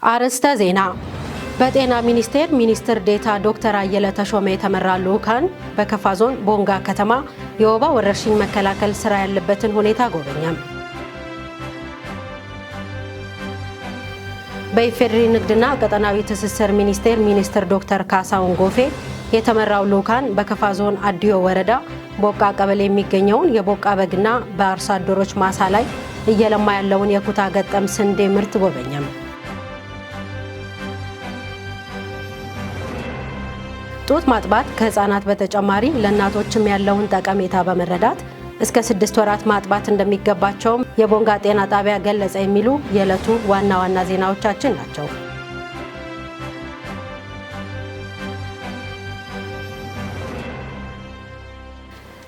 አርዕስተ ዜና። በጤና ሚኒስቴር ሚኒስትር ዴኤታ ዶክተር አየለ ተሾመ የተመራ ልዑካን በከፋ ዞን ቦንጋ ከተማ የወባ ወረርሽኝ መከላከል ስራ ያለበትን ሁኔታ ጎበኘም። በኢፌዴሪ ንግድና ቀጠናዊ ትስስር ሚኒስቴር ሚኒስትር ዶክተር ካሳሁን ጎፌ የተመራው ልዑካን በከፋ ዞን አዲዮ ወረዳ ቦቃ ቀበሌ የሚገኘውን የቦቃ በግና በአርሶ አደሮች ማሳ ላይ እየለማ ያለውን የኩታ ገጠም ስንዴ ምርት ጎበኘም። ጡት ማጥባት ከህፃናት በተጨማሪ ለእናቶችም ያለውን ጠቀሜታ በመረዳት እስከ 6 ወራት ማጥባት እንደሚገባቸውም የቦንጋ ጤና ጣቢያ ገለጸ። የሚሉ የዕለቱ ዋና ዋና ዜናዎቻችን ናቸው።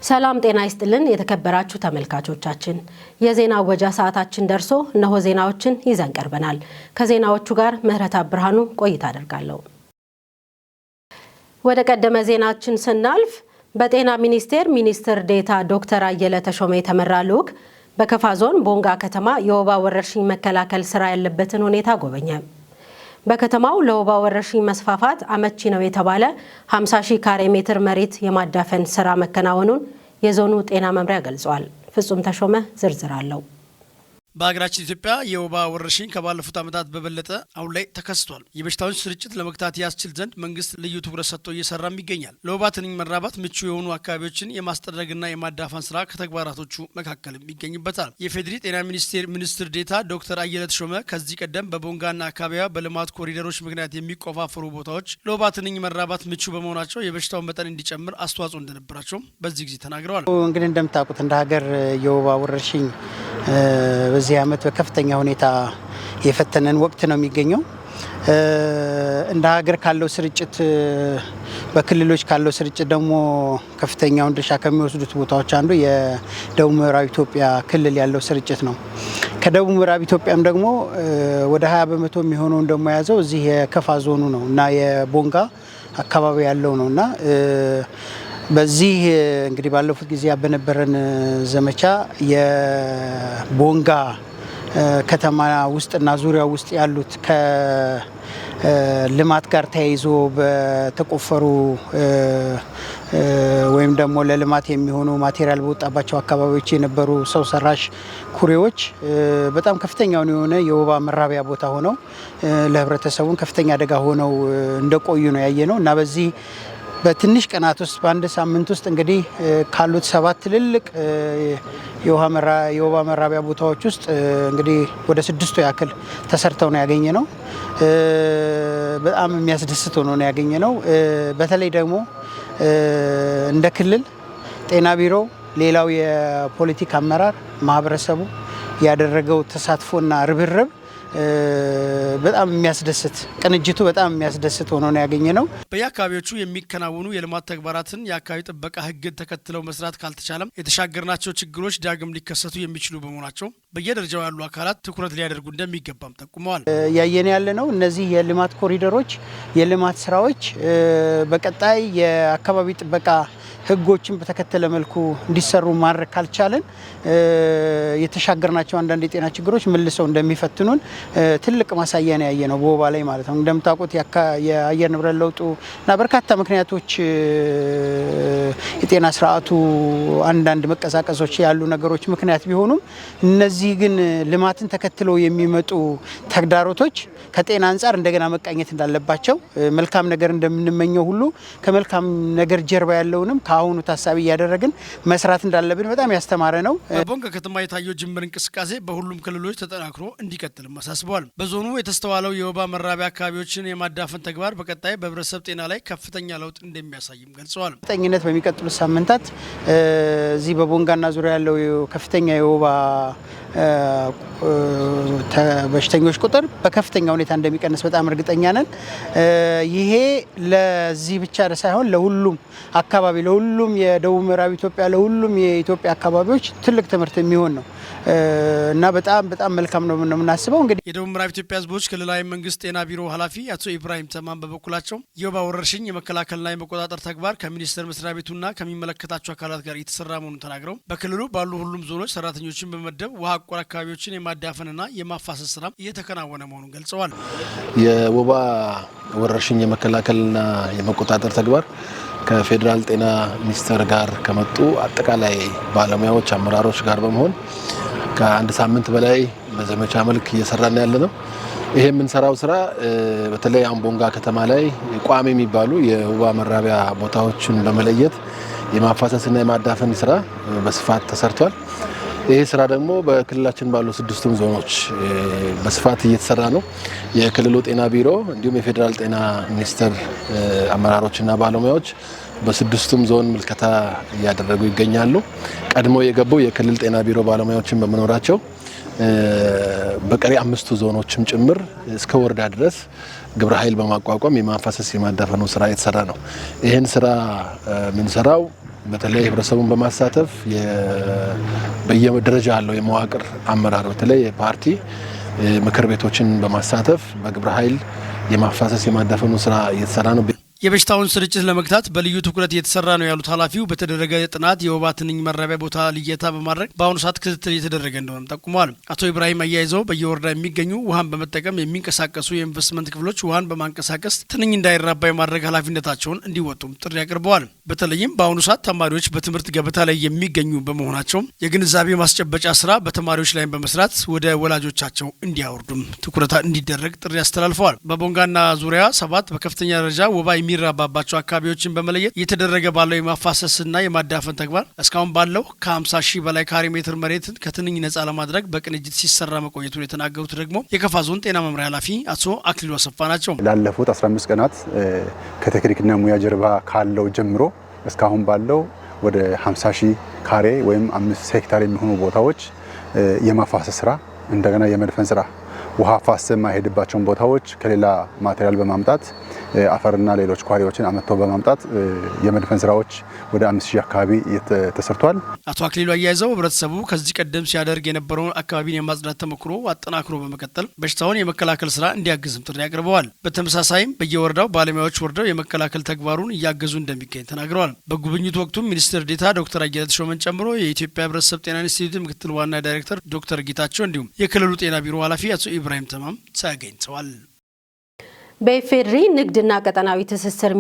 ሰላም ጤና ይስጥልን የተከበራችሁ ተመልካቾቻችን፣ የዜና ወጃ ሰዓታችን ደርሶ እነሆ ዜናዎችን ይዘን ቀርበናል። ከዜናዎቹ ጋር ምህረት ብርሃኑ ቆይታ አደርጋለሁ። ወደ ቀደመ ዜናችን ስናልፍ በጤና ሚኒስቴር ሚኒስትር ዴኤታ ዶክተር አየለ ተሾመ የተመራ ልዑክ በከፋ ዞን ቦንጋ ከተማ የወባ ወረርሽኝ መከላከል ስራ ያለበትን ሁኔታ ጎበኘ። በከተማው ለወባ ወረርሽኝ መስፋፋት አመቺ ነው የተባለ 50,000 ካሬ ሜትር መሬት የማዳፈን ስራ መከናወኑን የዞኑ ጤና መምሪያ ገልጿል። ፍጹም ተሾመ ዝርዝር አለው። በሀገራችን ኢትዮጵያ የወባ ወረርሽኝ ከባለፉት ዓመታት በበለጠ አሁን ላይ ተከስቷል። የበሽታውን ስርጭት ለመግታት ያስችል ዘንድ መንግስት ልዩ ትኩረት ሰጥቶ እየሰራም ይገኛል። ለወባ ትንኝ መራባት ምቹ የሆኑ አካባቢዎችን የማስጠረግና የማዳፈን ስራ ከተግባራቶቹ መካከልም ይገኝበታል። የፌዴሪ ጤና ሚኒስቴር ሚኒስትር ዴኤታ ዶክተር አየለ ተሾመ ከዚህ ቀደም በቦንጋና አካባቢዋ በልማት ኮሪደሮች ምክንያት የሚቆፋፈሩ ቦታዎች ለወባ ትንኝ መራባት ምቹ በመሆናቸው የበሽታውን መጠን እንዲጨምር አስተዋጽኦ እንደነበራቸው በዚህ ጊዜ ተናግረዋል። እንግዲህ እንደምታውቁት እንደ ሀገር የወባ ወረርሽኝ በዚህ ዓመት በከፍተኛ ሁኔታ የፈተነን ወቅት ነው የሚገኘው። እንደ ሀገር ካለው ስርጭት በክልሎች ካለው ስርጭት ደግሞ ከፍተኛውን ድርሻ ከሚወስዱት ቦታዎች አንዱ የደቡብ ምዕራብ ኢትዮጵያ ክልል ያለው ስርጭት ነው። ከደቡብ ምዕራብ ኢትዮጵያም ደግሞ ወደ 20 በመቶ የሚሆነውን ደግሞ የያዘው እዚህ የከፋ ዞኑ ነው እና የቦንጋ አካባቢ ያለው ነው እና በዚህ እንግዲህ ባለፉት ጊዜ በነበረን ዘመቻ የቦንጋ ከተማ ውስጥና ዙሪያው ውስጥ ያሉት ከልማት ጋር ተያይዞ በተቆፈሩ ወይም ደግሞ ለልማት የሚሆኑ ማቴሪያል በወጣባቸው አካባቢዎች የነበሩ ሰው ሰራሽ ኩሬዎች በጣም ከፍተኛውን የሆነ የወባ መራቢያ ቦታ ሆነው ለህብረተሰቡን ከፍተኛ አደጋ ሆነው እንደቆዩ ነው ያየነው እና በዚህ በትንሽ ቀናት ውስጥ በአንድ ሳምንት ውስጥ እንግዲህ ካሉት 7 ትልልቅ የወባ መራቢያ ቦታዎች ውስጥ እንግዲህ ወደ 6 ያክል ተሰርተው ነው ያገኘነው። በጣም የሚያስደስት ሆኖ ነው ያገኘነው። በተለይ ደግሞ እንደ ክልል ጤና ቢሮ፣ ሌላው የፖለቲካ አመራር፣ ማህበረሰቡ ያደረገው ተሳትፎና ርብርብ በጣም የሚያስደስት ቅንጅቱ በጣም የሚያስደስት ሆኖ ነው ያገኘነው። በየአካባቢዎቹ የሚከናወኑ የልማት ተግባራትን የአካባቢ ጥበቃ ሕግን ተከትለው መስራት ካልተቻለም የተሻገርናቸው ችግሮች ዳግም ሊከሰቱ የሚችሉ በመሆናቸው በየደረጃው ያሉ አካላት ትኩረት ሊያደርጉ እንደሚገባም ጠቁመዋል። ያየን ያለነው እነዚህ የልማት ኮሪደሮች፣ የልማት ስራዎች በቀጣይ የአካባቢ ጥበቃ ሕጎችን በተከተለ መልኩ እንዲሰሩ ማድረግ ካልቻለን የተሻገርናቸው አንዳንድ የጤና ችግሮች መልሰው እንደሚፈትኑን ትልቅ ማሳያ ነው ያየነው በወባ ላይ ማለት ነው። እንደምታውቁት የአየር ንብረት ለውጡ እና በርካታ ምክንያቶች የጤና ስርዓቱ አንዳንድ መቀዛቀዞች ያሉ ነገሮች ምክንያት ቢሆኑም እነዚህ ግን ልማትን ተከትለው የሚመጡ ተግዳሮቶች ከጤና አንጻር እንደገና መቃኘት እንዳለባቸው መልካም ነገር እንደምንመኘው ሁሉ ከመልካም ነገር ጀርባ ያለውንም ከአሁኑ ታሳቢ እያደረግን መስራት እንዳለብን በጣም ያስተማረ ነው። በቦንጋ ከተማ የታየው ጅምር እንቅስቃሴ በሁሉም ክልሎች ተጠናክሮ እንዲቀጥልም አሳስበዋል። በዞኑ የተስተዋለው የወባ መራቢያ አካባቢዎችን የማዳፈን ተግባር በቀጣይ በህብረተሰብ ጤና ላይ ከፍተኛ ለውጥ እንደሚያሳይም ገልጸዋል። ጠኝነት በሚቀጥሉት ሳምንታት እዚህ በቦንጋና ዙሪያ ያለው ከፍተኛ የወባ በሽተኞች ቁጥር በከፍተኛ ሁኔታ እንደሚቀንስ በጣም እርግጠኛ ነን። ይሄ ለዚህ ብቻ ሳይሆን ለሁሉም አካባቢ ለሁሉም የደቡብ ምዕራብ ኢትዮጵያ ለሁሉም የኢትዮጵያ አካባቢዎች ትልቅ ትምህርት የሚሆን ነው። እና በጣም መልካም ነው የምናስበው። እንግዲህ የደቡብ ምዕራብ ኢትዮጵያ ህዝቦች ክልላዊ መንግስት ጤና ቢሮ ኃላፊ አቶ ኢብራሂም ተማም በበኩላቸው የወባ ወረርሽኝ የመከላከልና የመቆጣጠር ተግባር ከሚኒስቴር መስሪያ ቤቱና ከሚመለከታቸው አካላት ጋር የተሰራ መሆኑን ተናግረው በክልሉ ባሉ ሁሉም ዞኖች ሰራተኞችን በመደብ ውሃ አቋር አካባቢዎችን የማዳፈንና የማፋሰስ ስራ እየተከናወነ መሆኑን ገልጸዋል። የወባ ወረርሽኝ የመከላከልና የመቆጣጠር ተግባር ከፌዴራል ጤና ሚኒስቴር ጋር ከመጡ አጠቃላይ ባለሙያዎች አመራሮች ጋር በመሆን ከአንድ ሳምንት በላይ በዘመቻ መልክ እየሰራን ያለ ነው። ይሄ የምንሰራው ስራ በተለይ ቦንጋ ከተማ ላይ ቋሚ የሚባሉ የወባ መራቢያ ቦታዎችን በመለየት የማፋሰስና የማዳፈን ስራ በስፋት ተሰርቷል። ይሄ ስራ ደግሞ በክልላችን ባሉ 6ቱም ዞኖች በስፋት እየተሰራ ነው። የክልሉ ጤና ቢሮ እንዲሁም የፌዴራል ጤና ሚኒስቴር አመራሮችና ባለሙያዎች በ6ቱም ዞን ምልከታ እያደረጉ ይገኛሉ። ቀድሞ የገቡ የክልል ጤና ቢሮ ባለሙያዎችን በመኖራቸው በቀሪ 5ቱ ዞኖችም ጭምር እስከ ወረዳ ድረስ ግብረ ኃይል በማቋቋም የማፋሰስ የማዳፈኑ ስራ የተሰራ ነው። ይህን ስራ የምንሰራው በተለይ ህብረተሰቡን በማሳተፍ በየደረጃ ያለው የመዋቅር አመራር በተለይ የፓርቲ ምክር ቤቶችን በማሳተፍ በግብረ ኃይል የማፋሰስ የማዳፈኑ ስራ እየተሰራ ነው። የበሽታውን ስርጭት ለመግታት በልዩ ትኩረት እየተሰራ ነው ያሉት ኃላፊው በተደረገ ጥናት የወባ ትንኝ መራቢያ ቦታ ልየታ በማድረግ በአሁኑ ሰዓት ክትትል እየተደረገ እንደሆነ ጠቁመዋል። አቶ ኢብራሂም አያይዘው በየወረዳ የሚገኙ ውሃን በመጠቀም የሚንቀሳቀሱ የኢንቨስትመንት ክፍሎች ውሃን በማንቀሳቀስ ትንኝ እንዳይራባ የማድረግ ኃላፊነታቸውን እንዲወጡም ጥሪ አቅርበዋል። በተለይም በአሁኑ ሰዓት ተማሪዎች በትምህርት ገበታ ላይ የሚገኙ በመሆናቸው የግንዛቤ ማስጨበጫ ስራ በተማሪዎች ላይ በመስራት ወደ ወላጆቻቸው እንዲያወርዱም ትኩረት እንዲደረግ ጥሪ አስተላልፈዋል። በቦንጋና ዙሪያ 7 በከፍተኛ ደረጃ ወባ የሚራባባቸው አካባቢዎችን በመለየት እየተደረገ ባለው የማፋሰስና የማዳፈን ተግባር እስካሁን ባለው ከ50 ሺህ በላይ ካሬ ሜትር መሬትን ከትንኝ ነጻ ለማድረግ በቅንጅት ሲሰራ መቆየቱን የተናገሩት ደግሞ የከፋ ዞን ጤና መምሪያ ኃላፊ አቶ አክሊሉ አሰፋ ናቸው። ላለፉት 15 ቀናት ከቴክኒክና ሙያ ጀርባ ካለው ጀምሮ እስካሁን ባለው ወደ 50 ሺህ ካሬ ወይም 5 ሄክታር የሚሆኑ ቦታዎች የማፋሰስ ስራ እንደገና የመድፈን ስራ ውሃ ፋሰ የማይሄድባቸውን ቦታዎች ከሌላ ማቴሪያል በማምጣት አፈርና ሌሎች ኳሪዎችን አመጥተው በማምጣት የመድፈን ስራዎች ወደ 5000 አካባቢ ተሰርቷል። አቶ አክሊሉ አያይዘው ህብረተሰቡ ከዚህ ቀደም ሲያደርግ የነበረውን አካባቢን የማጽዳት ተሞክሮ አጠናክሮ በመቀጠል በሽታውን የመከላከል ስራ እንዲያግዝም ጥሪ አቅርበዋል። በተመሳሳይም በየወረዳው ባለሙያዎች ወርደው የመከላከል ተግባሩን እያገዙ እንደሚገኝ ተናግረዋል። በጉብኝቱ ወቅቱም ሚኒስትር ዴኤታ ዶክተር አየለ ተሾመን ጨምሮ የኢትዮጵያ ህብረተሰብ ጤና ኢንስቲትዩት ምክትል ዋና ዳይሬክተር ዶክተር ጌታቸው እንዲሁም የክልሉ ጤና ቢሮ ኃላፊ አቶ ኢብራሂም ተማም ተገኝተዋል። በኢፌዴሪ ንግድና ቀጠናዊ ትስስር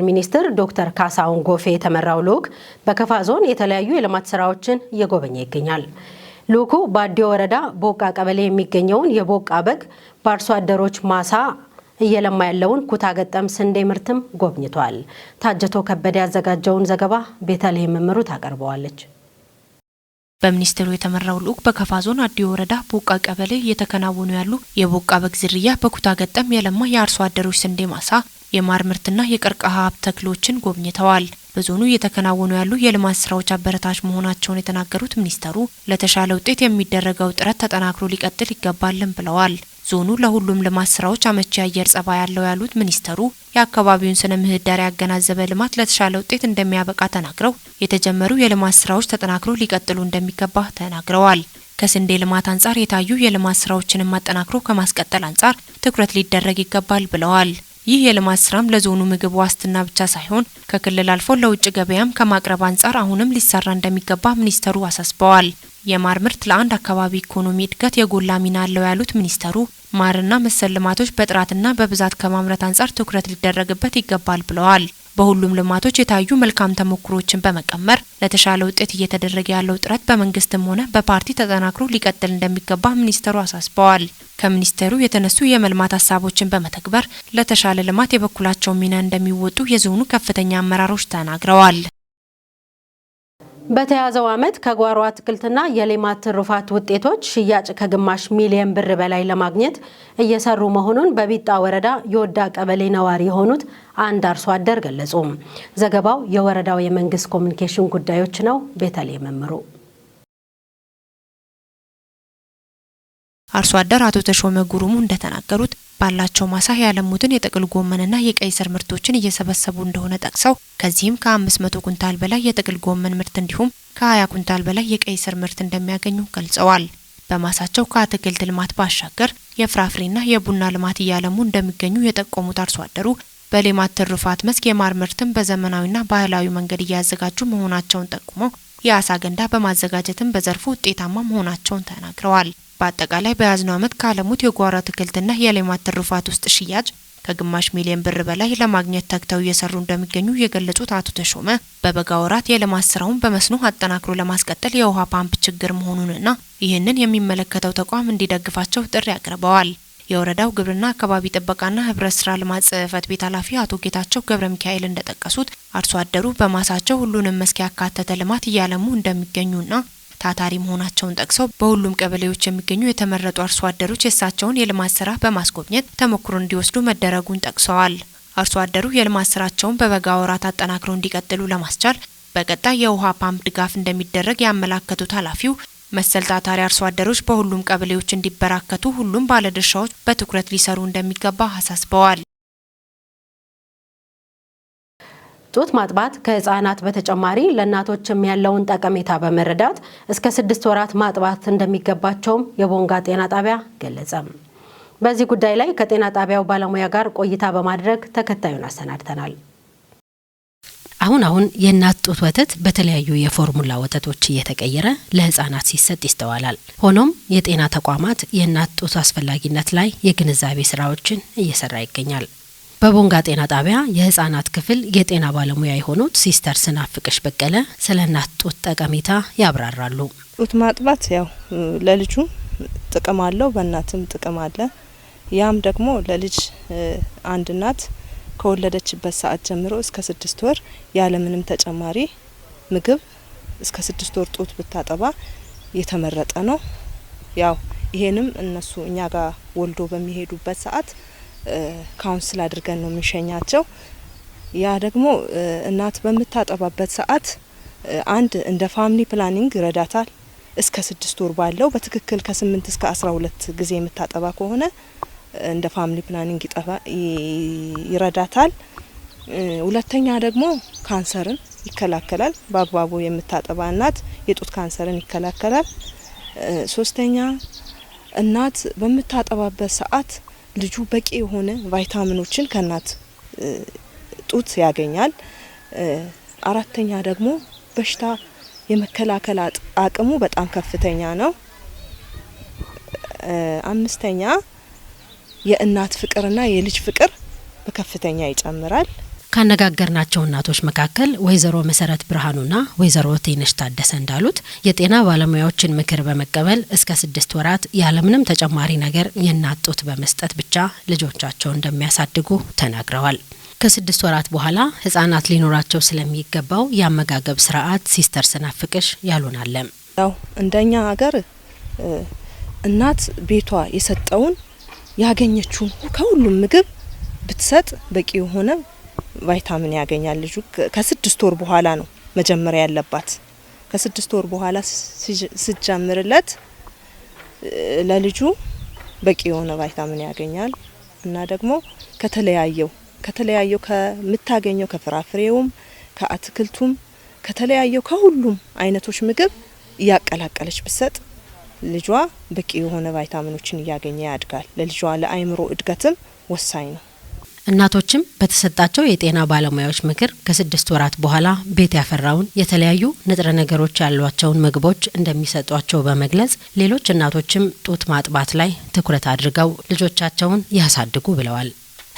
ሚኒስትር ዶክተር ካሳሁን ጎፌ የተመራው ልዑክ በከፋ ዞን የተለያዩ የልማት ስራዎችን እየጎበኘ ይገኛል። ልዑኩ በአዲዮ ወረዳ ቦቃ ቀበሌ የሚገኘውን የቦቃ በግ በአርሶ አደሮች ማሳ እየለማ ያለውን ኩታ ገጠም ስንዴ ምርትም ጎብኝቷል። ታጀቶ ከበደ ያዘጋጀውን ዘገባ ቤተልሔም መምሩ ታቀርበዋለች። በሚኒስትሩ የተመራው ልዑክ በከፋ ዞን አዲዮ ወረዳ ቦቃ ቀበሌ እየተከናወኑ ያሉ የቦቃ በግ ዝርያ በኩታ ገጠም የለማ የአርሶ አደሮች ስንዴ ማሳ፣ የማር ምርትና የቀርከሃ ሀብት ተክሎችን ጎብኝተዋል። በዞኑ እየተከናወኑ ያሉ የልማት ስራዎች አበረታች መሆናቸውን የተናገሩት ሚኒስተሩ ለተሻለ ውጤት የሚደረገው ጥረት ተጠናክሮ ሊቀጥል ይገባልን ብለዋል። ዞኑ ለሁሉም ልማት ስራዎች አመቺ አየር ጸባይ ያለው ያሉት ሚኒስተሩ የአካባቢውን ስነ ምህዳር ያገናዘበ ልማት ለተሻለ ውጤት እንደሚያበቃ ተናግረው የተጀመሩ የልማት ስራዎች ተጠናክሮ ሊቀጥሉ እንደሚገባ ተናግረዋል። ከስንዴ ልማት አንጻር የታዩ የልማት ስራዎችን ማጠናክሮ ከማስቀጠል አንጻር ትኩረት ሊደረግ ይገባል ብለዋል። ይህ የልማት ስራም ለዞኑ ምግብ ዋስትና ብቻ ሳይሆን ከክልል አልፎ ለውጭ ገበያም ከማቅረብ አንጻር አሁንም ሊሰራ እንደሚገባ ሚኒስተሩ አሳስበዋል። የማር ምርት ለአንድ አካባቢ ኢኮኖሚ እድገት የጎላ ሚና አለው ያሉት ሚኒስተሩ ማርና መሰል ልማቶች በጥራትና በብዛት ከማምረት አንጻር ትኩረት ሊደረግበት ይገባል ብለዋል። በሁሉም ልማቶች የታዩ መልካም ተሞክሮችን በመቀመር ለተሻለ ውጤት እየተደረገ ያለው ጥረት በመንግስትም ሆነ በፓርቲ ተጠናክሮ ሊቀጥል እንደሚገባ ሚኒስተሩ አሳስበዋል። ከሚኒስተሩ የተነሱ የመልማት ሀሳቦችን በመተግበር ለተሻለ ልማት የበኩላቸውን ሚና እንደሚወጡ የዞኑ ከፍተኛ አመራሮች ተናግረዋል። በተያዘው ዓመት ከጓሮ አትክልትና የሌማት ትሩፋት ውጤቶች ሽያጭ ከግማሽ ሚሊዮን ብር በላይ ለማግኘት እየሰሩ መሆኑን በቢጣ ወረዳ የወዳ ቀበሌ ነዋሪ የሆኑት አንድ አርሶ አደር ገለጹ። ዘገባው የወረዳው የመንግስት ኮሚኒኬሽን ጉዳዮች ነው። ቤተልሔም መምሩ። አርሶ አደር አቶ ተሾመ ጉሩሙ እንደተናገሩት ባላቸው ማሳ ያለሙትን የጥቅል ጎመንና የቀይ ስር ምርቶችን እየሰበሰቡ እንደሆነ ጠቅሰው ከዚህም ከ500 ኩንታል በላይ የጥቅል ጎመን ምርት እንዲሁም ከ20 ኩንታል በላይ የቀይ ስር ምርት እንደሚያገኙ ገልጸዋል። በማሳቸው ከአትክልት ልማት ባሻገር የፍራፍሬና የቡና ልማት እያለሙ እንደሚገኙ የጠቆሙት አርሶ አደሩ በሌማት ትሩፋት መስክ የማር ምርትን በዘመናዊና ባህላዊ መንገድ እያዘጋጁ መሆናቸውን ጠቁመው የአሳ ገንዳ በማዘጋጀትም በዘርፉ ውጤታማ መሆናቸውን ተናግረዋል። በአጠቃላይ በያዝነው ዓመት ካለሙት የጓሮ አትክልትና የሌማት ትሩፋት ውስጥ ሽያጭ ከግማሽ ሚሊዮን ብር በላይ ለማግኘት ተግተው እየሰሩ እንደሚገኙ የገለጹት አቶ ተሾመ በበጋ ወራት የልማት ስራውን በመስኖ አጠናክሮ ለማስቀጠል የውሃ ፓምፕ ችግር መሆኑንና ይህንን የሚመለከተው ተቋም እንዲደግፋቸው ጥሪ አቅርበዋል። የወረዳው ግብርና አካባቢ ጥበቃና ህብረት ስራ ልማት ጽህፈት ቤት ኃላፊ አቶ ጌታቸው ገብረ ሚካኤል እንደጠቀሱት አርሶ አደሩ በማሳቸው ሁሉንም መስክ ያካተተ ልማት እያለሙ እንደሚገኙና ታታሪ መሆናቸውን ጠቅሰው በሁሉም ቀበሌዎች የሚገኙ የተመረጡ አርሶ አደሮች የእሳቸውን የልማት ስራ በማስጎብኘት ተሞክሮ እንዲወስዱ መደረጉን ጠቅሰዋል። አርሶ አደሩ የልማት ስራቸውን በበጋ ወራት አጠናክረው እንዲቀጥሉ ለማስቻል በቀጣይ የውሃ ፓምፕ ድጋፍ እንደሚደረግ ያመላከቱት ኃላፊው መሰል ታታሪ አርሶ አደሮች በሁሉም ቀበሌዎች እንዲበራከቱ ሁሉም ባለድርሻዎች በትኩረት ሊሰሩ እንደሚገባ አሳስበዋል። ጡት ማጥባት ከህፃናት በተጨማሪ ለእናቶችም ያለውን ጠቀሜታ በመረዳት እስከ 6 ወራት ማጥባት እንደሚገባቸውም የቦንጋ ጤና ጣቢያ ገለጸ። በዚህ ጉዳይ ላይ ከጤና ጣቢያው ባለሙያ ጋር ቆይታ በማድረግ ተከታዩን አሰናድተናል። አሁን የእናት ጡት ወተት በተለያዩ የፎርሙላ ወተቶች እየተቀየረ ለህፃናት ሲሰጥ ይስተዋላል። ሆኖም የጤና ተቋማት የእናት ጡት አስፈላጊነት ላይ የግንዛቤ ስራዎችን እየሰራ ይገኛል። በቦንጋ ጤና ጣቢያ የህፃናት ክፍል የጤና ባለሙያ የሆኑት ሲስተር ስናፍቅሽ በቀለ ስለ እናት ጡት ጠቀሜታ ያብራራሉ። ጡት ማጥባት ያው ለልጁ ጥቅም አለው፣ በእናትም ጥቅም አለ። ያም ደግሞ ለልጅ አንድ እናት ከወለደችበት ሰዓት ጀምሮ እስከ 6 ወር ያለምንም ተጨማሪ ምግብ እስከ 6 ወር ጡት ብታጠባ የተመረጠ ነው። ያው ይሄንም እነሱ እኛ ጋር ወልዶ በሚሄዱበት ሰዓት ካውንስል አድርገን ነው የሚሸኛቸው። ያ ደግሞ እናት በምታጠባበት ሰዓት አንድ እንደ ፋሚሊ ፕላኒንግ ይረዳታል። እስከ 6 ወር ባለው በትክክል ከ8 እስከ 12 ጊዜ የምታጠባ ከሆነ እንደ ፋሚሊ ፕላኒንግ ይረዳታል። ሁለተኛ ደግሞ ካንሰርን ይከላከላል። በአግባቡ የምታጠባ እናት የጡት ካንሰርን ይከላከላል። ሶስተኛ እናት በምታጠባበት ሰዓት ልጁ በቂ የሆነ ቫይታሚኖችን ከእናት ጡት ያገኛል። አራተኛ ደግሞ በሽታ የመከላከል አቅሙ በጣም ከፍተኛ ነው። አምስተኛ የእናት ፍቅርና የልጅ ፍቅር በከፍተኛ ይጨምራል። ካነጋገርናቸው እናቶች መካከል ወይዘሮ መሰረት ብርሃኑና ወይዘሮ ቴነሽ ታደሰ እንዳሉት የጤና ባለሙያዎችን ምክር በመቀበል እስከ 6 ወራት ያለምንም ተጨማሪ ነገር የእናት ጡት በመስጠት ብቻ ልጆቻቸውን እንደሚያሳድጉ ተናግረዋል። ከ6 ወራት በኋላ ህፃናት ሊኖራቸው ስለሚገባው የአመጋገብ ስርዓት ሲስተር ስናፍቅሽ ያሉናል። ያው እንደኛ ሀገር እናት ቤቷ የሰጠውን ያገኘችውን ከሁሉም ምግብ ብትሰጥ በቂ የሆነ ቫይታሚን ያገኛል። ልጁ ከ6 ወር በኋላ ነው መጀመሪያ ያለባት። ከ6 ወር በኋላ ሲጀምርለት ለልጁ በቂ የሆነ ቫይታሚን ያገኛል እና ደግሞ ከተለያየው ከምታገኘው ከፍራፍሬውም ከአትክልቱም ከተለያየው ከሁሉም አይነቶች ምግብ እያቀላቀለች ብትሰጥ ልጇ በቂ የሆነ ቫይታሚኖችን እያገኘ ያድጋል። ለልጇ ለአይምሮ እድገትም ወሳኝ ነው። እናቶችም በተሰጣቸው የጤና ባለሙያዎች ምክር ከ6 ወራት በኋላ ቤት ያፈራውን የተለያዩ ንጥረ ነገሮች ያሏቸውን ምግቦች እንደሚሰጧቸው በመግለጽ ሌሎች እናቶችም ጡት ማጥባት ላይ ትኩረት አድርገው ልጆቻቸውን ያሳድጉ ብለዋል።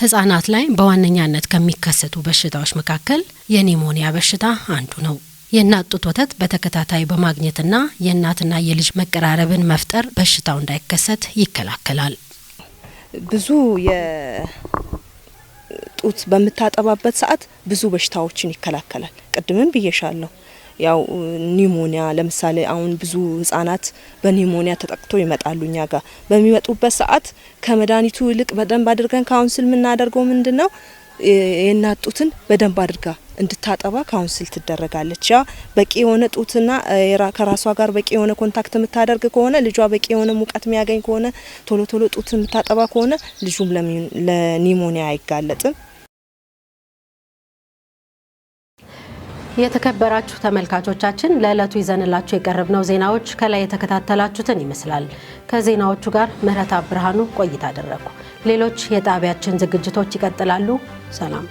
ህፃናት ላይ በዋነኛነት ከሚከሰቱ በሽታዎች መካከል የኒሞኒያ በሽታ አንዱ ነው። የእናት ጡት ወተት በተከታታይ በማግኘትና የእናትና የልጅ መቀራረብን መፍጠር በሽታው እንዳይከሰት ይከላከላል። ብዙ የጡት በምታጠባበት ሰዓት ብዙ በሽታዎችን ይከላከላል። ቅድምም ብዬሻለሁ። ያው ኒሞኒያ ለምሳሌ አሁን ብዙ ህፃናት በኒሞኒያ ተጠቅቶ ይመጣሉ። እኛ ጋር በሚመጡበት ሰዓት ከመድኃኒቱ ይልቅ በደንብ አድርገን ካውንስል የምናደርገው ምንድነው የእናት ጡትን በደንብ አድርጋ እንድታጠባ ካውንስል ትደረጋለች። ያ በቂ የሆነ ጡትና ከራሷ ጋር በቂ የሆነ ኮንታክት የምታደርግ ከሆነ ልጇ በቂ የሆነ ሙቀት የሚያገኝ ከሆነ ቶሎ ቶሎ ጡት የምታጠባ ከሆነ ልጁም ለኒሞኒያ አይጋለጥም። የተከበራችሁ ተመልካቾቻችን ለዕለቱ ይዘንላችሁ የቀረብነው ዜናዎች ከላይ የተከታተላችሁትን ይመስላል። ከዜናዎቹ ጋር ምህረት ብርሃኑ ቆይታ አደረኩ። ሌሎች የጣቢያችን ዝግጅቶች ይቀጥላሉ። ሰላም።